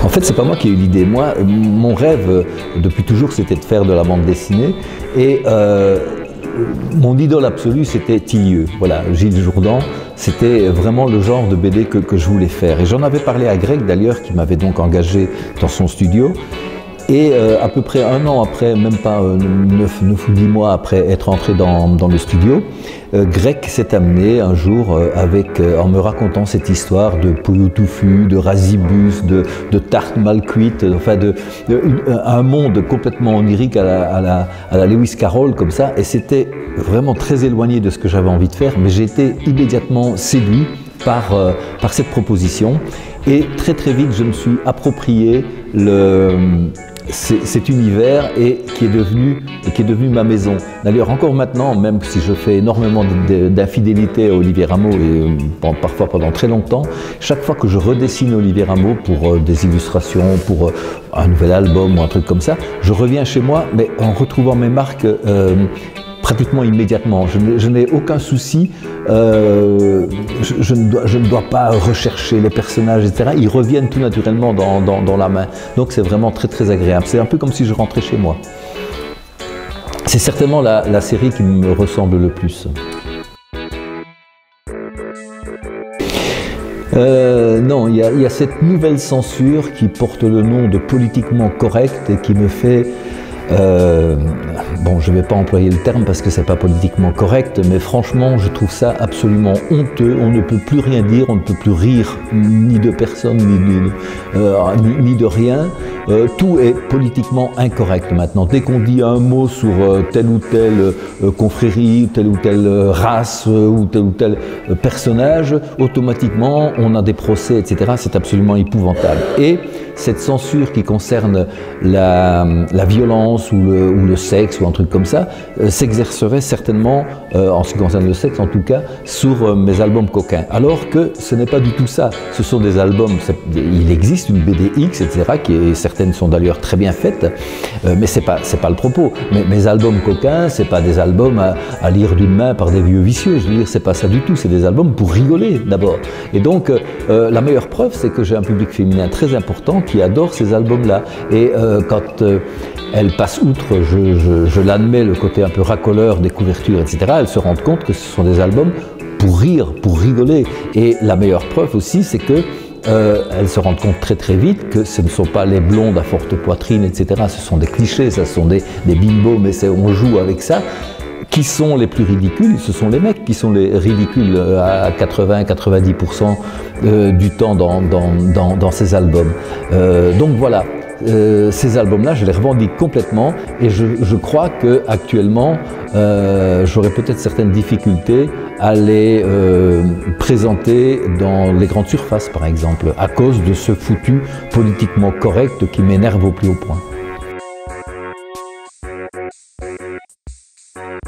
En fait, c'est pas moi qui ai eu l'idée. Moi, mon rêve, depuis toujours, c'était de faire de la bande dessinée. Et mon idole absolue, c'était Tillieux. Voilà, Gilles Jourdan. C'était vraiment le genre de BD que je voulais faire. Et j'en avais parlé à Greg, d'ailleurs, qui m'avait donc engagé dans son studio. Et à peu près un an après, même pas 9 ou 10 mois après être entré dans le studio, Greg s'est amené un jour en me racontant cette histoire de poulet touffu, de rasibus, de tarte mal cuite, enfin un monde complètement onirique à la Lewis Carroll comme ça. Et c'était vraiment très éloigné de ce que j'avais envie de faire, mais j'ai été immédiatement séduit par cette proposition. Et très vite, je me suis approprié cet univers qui est devenu ma maison. D'ailleurs, encore maintenant, même si je fais énormément d'infidélité à Olivier Rameau, et parfois pendant très longtemps, chaque fois que je redessine Olivier Rameau pour des illustrations, pour un nouvel album ou un truc comme ça, je reviens chez moi, mais en retrouvant mes marques pratiquement immédiatement. Je n'ai aucun souci, je ne dois pas rechercher les personnages, etc. Ils reviennent tout naturellement dans la main. Donc c'est vraiment très agréable. C'est un peu comme si je rentrais chez moi. C'est certainement la série qui me ressemble le plus. Non, il y a cette nouvelle censure qui porte le nom de politiquement correct et qui me fait... bon, je ne vais pas employer le terme parce que c'est pas politiquement correct, mais franchement, je trouve ça absolument honteux. On ne peut plus rien dire, on ne peut plus rire ni de personne, ni de rien. Tout est politiquement incorrect maintenant. Dès qu'on dit un mot sur telle ou telle confrérie, telle ou telle race ou tel personnage, automatiquement, on a des procès, etc. C'est absolument épouvantable. Et cette censure qui concerne la violence ou le sexe ou un truc comme ça s'exercerait certainement, en ce qui concerne le sexe en tout cas, sur mes albums coquins. Alors que ce n'est pas du tout ça. Ce sont des albums, il existe une BDX, etc., certaines sont d'ailleurs très bien faites, mais c'est pas le propos. Mais mes albums coquins, c'est pas des albums à lire d'une main par des vieux vicieux. Je veux dire, c'est pas ça du tout. C'est des albums pour rigoler d'abord. Et donc, la meilleure preuve, c'est que j'ai un public féminin très important qui adore ces albums-là. Et quand elles passent outre, je l'admets, le côté un peu racoleur des couvertures, etc., elles se rendent compte que ce sont des albums pour rire, pour rigoler. Et la meilleure preuve aussi, c'est que elles se rendent compte très vite que ce ne sont pas les blondes à forte poitrine, etc. Ce sont des clichés, ce sont des bimbos, mais on joue avec ça. Qui sont les plus ridicules? Ce sont les mecs qui sont les ridicules à 80-90% du temps dans ces albums. Donc voilà, ces albums-là, je les revendique complètement et je crois qu'actuellement, j'aurais peut-être certaines difficultés à les présenter dans les grandes surfaces, par exemple, à cause de ce foutu politiquement correct qui m'énerve au plus haut point.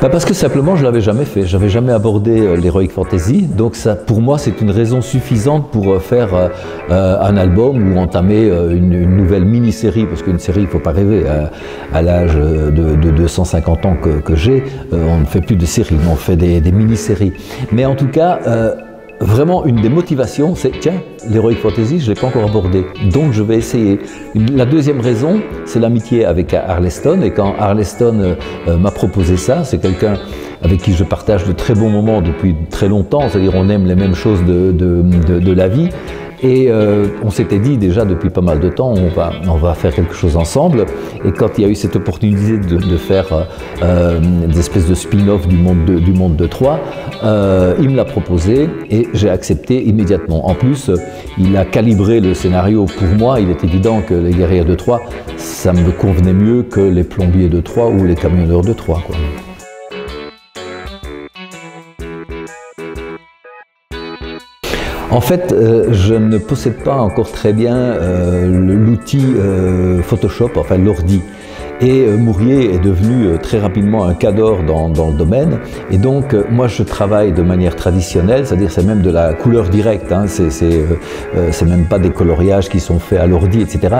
Parce que simplement je ne l'avais jamais fait, j'avais jamais abordé l'Heroic Fantasy, donc ça, pour moi c'est une raison suffisante pour faire un album ou entamer une nouvelle mini-série, parce qu'une série il ne faut pas rêver, à l'âge de 250 ans que j'ai, on ne fait plus de séries, mais on fait des mini-séries. Mais en tout cas, vraiment une des motivations, c'est tiens, l'Heroic Fantasy, je ne l'ai pas encore abordé, donc je vais essayer. La deuxième raison, c'est l'amitié avec Arleston, et quand Arleston m'a proposé ça, c'est quelqu'un avec qui je partage de très bons moments depuis très longtemps, c'est-à-dire on aime les mêmes choses de la vie. Et on s'était dit déjà depuis pas mal de temps, on va faire quelque chose ensemble. Et quand il y a eu cette opportunité de faire des espèces de spin-off du monde de Troie, il me l'a proposé et j'ai accepté immédiatement. En plus, il a calibré le scénario pour moi. Il est évident que les guerriers de Troie, ça me convenait mieux que les plombiers de Troie ou les camionneurs de Troie, quoi. En fait, je ne possède pas encore très bien l'outil Photoshop, enfin l'ordi. Et Mourier est devenu très rapidement un cadre dans le domaine. Et donc, moi, je travaille de manière traditionnelle, c'est-à-dire c'est même de la couleur directe, hein, c'est même pas des coloriages qui sont faits à l'ordi, etc.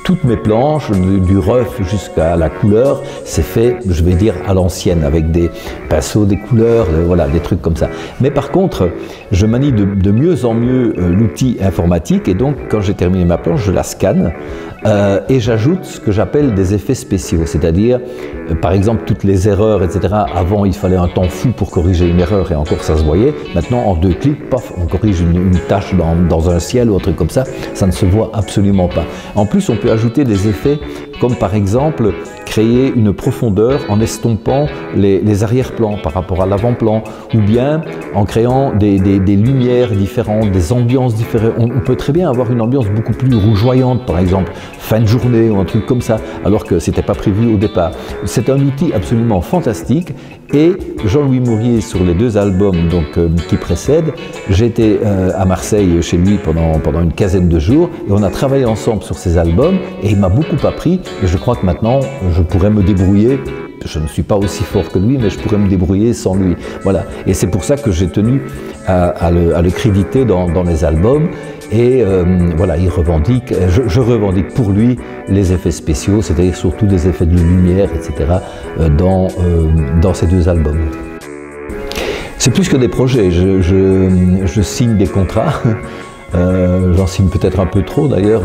Toutes mes planches, du rough jusqu'à la couleur, c'est fait, je vais dire, à l'ancienne, avec des pinceaux, des couleurs, voilà, des trucs comme ça. Mais par contre, je manie de mieux en mieux l'outil informatique, et donc, quand j'ai terminé ma planche, je la scanne, et j'ajoute ce que j'appelle des effets spéciaux, c'est-à-dire, par exemple, toutes les erreurs, etc. Avant, il fallait un temps fou pour corriger une erreur, et encore ça se voyait. Maintenant, en 2 clics, paf, on corrige une tâche dans un ciel ou un truc comme ça, ça ne se voit absolument pas. En plus, on peut ajouter des effets comme par exemple créer une profondeur en estompant les arrière-plans par rapport à l'avant-plan, ou bien en créant des lumières différentes, des ambiances différentes. On peut très bien avoir une ambiance beaucoup plus rougeoyante, par exemple, fin de journée ou un truc comme ça, alors que c'était pas prévu au départ. C'est un outil absolument fantastique, et Jean-Louis Mourier, sur les 2 albums donc, qui précèdent, j'étais à Marseille chez lui pendant une quinzaine de jours, et on a travaillé ensemble sur ces albums, et il m'a beaucoup appris, et je crois que maintenant je pourrais me débrouiller. Je ne suis pas aussi fort que lui, mais je pourrais me débrouiller sans lui. Voilà. Et c'est pour ça que j'ai tenu à le créditer dans les albums. Et voilà, il revendique, je revendique pour lui les effets spéciaux, c'est-à-dire surtout des effets de lumière, etc. Dans ces 2 albums. C'est plus que des projets, je signe des contrats. J'en signe peut-être un peu trop d'ailleurs.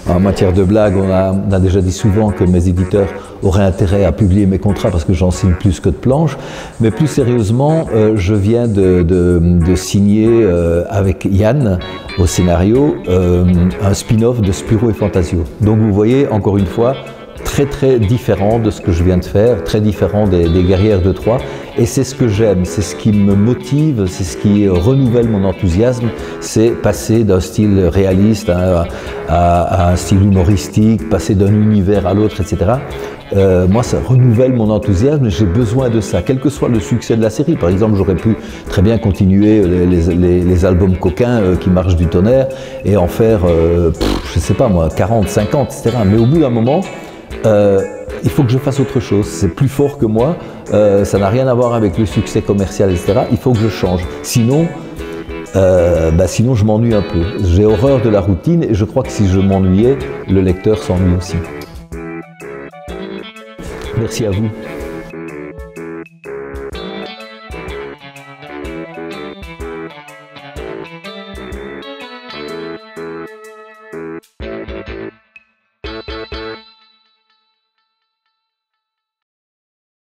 En matière de blague, on a déjà dit souvent que mes éditeurs auraient intérêt à publier mes contrats parce que j'en signe plus que de planches. Mais plus sérieusement, je viens de signer avec Yann au scénario un spin-off de Spirou et Fantasio. Donc vous voyez, encore une fois, très différent de ce que je viens de faire, très différent des Guerrières de Troie. Et c'est ce que j'aime, c'est ce qui me motive, c'est ce qui renouvelle mon enthousiasme, c'est passer d'un style réaliste à un style humoristique, passer d'un univers à l'autre, etc. Moi, ça renouvelle mon enthousiasme et j'ai besoin de ça, quel que soit le succès de la série. Par exemple, j'aurais pu très bien continuer les albums coquins qui marchent du tonnerre et en faire, je sais pas moi, 40, 50, etc. Mais au bout d'un moment, il faut que je fasse autre chose, c'est plus fort que moi, ça n'a rien à voir avec le succès commercial, etc. Il faut que je change, sinon je m'ennuie un peu. J'ai horreur de la routine et je crois que si je m'ennuyais, le lecteur s'ennuie aussi. Merci à vous.